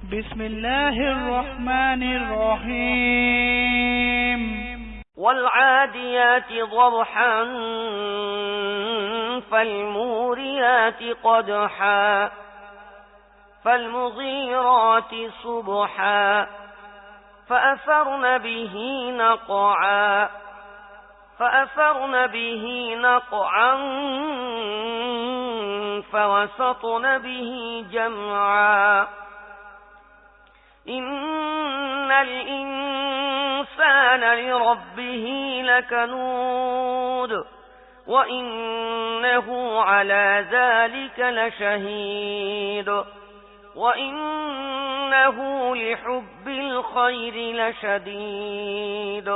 بسم الله الرحمن الرحيم والعاديات ضبحا فالموريات قدحا فالمغيرات صبحا فأثرن به نقعا فوسطن به جمعا إن الإنسان لربه لكنود وإنه على ذلك لشهيد وإنه لحب الخير لشديد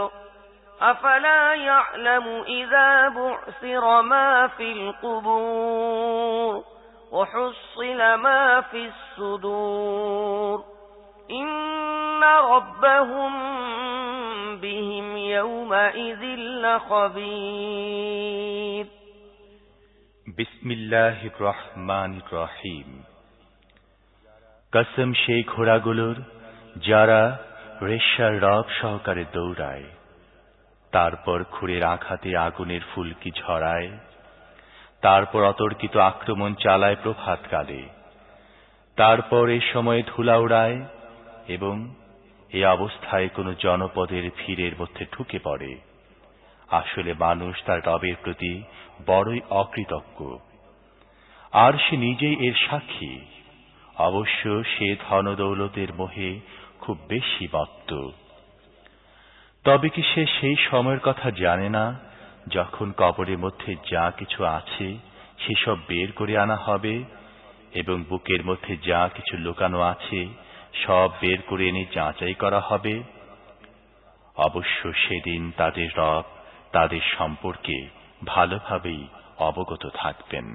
أفلا يعلم إذا بعثر ما في القبور وحصل ما في الصدور إن ربهم بهم يومئذ لخبير بسم الله الرحمن الرحيم কসম সেই ঘোড়াগুলোর যারা রেশার রব সহকারে দৌড়ায়, তারপর খুরের আঘাতে আগুনের ফুলকি ঝরায়, তারপর অতর্কিত আক্রমণ চালায় প্রভাতকালে, তারপর এ সময়ে ধুলা উড়ায় এবং এ অবস্থায় কোনো জনপদের ভিড়ের মধ্যে ঢুকে পড়ে। আসলে মানুষ তার রবের প্রতি বড়ই অকৃতজ্ঞ, আর সে নিজেই এর সাক্ষী। অবশ্য সে ধনদৌলতের মোহে খুব বেশি মত্ত। তবে কি সে সেই সময়ের কথা জানে না যখন কবরের মধ্যে যা কিছু আছে সেসব বের করে আনা হবে এবং বুকের মধ্যে যা কিছু লুকানো আছে সব বের করে এনে যাচাই করা হবে? অবশ্য সেদিন তাদের রব তাদের সম্পর্কে ভালোভাবেই অবগত থাকবেন।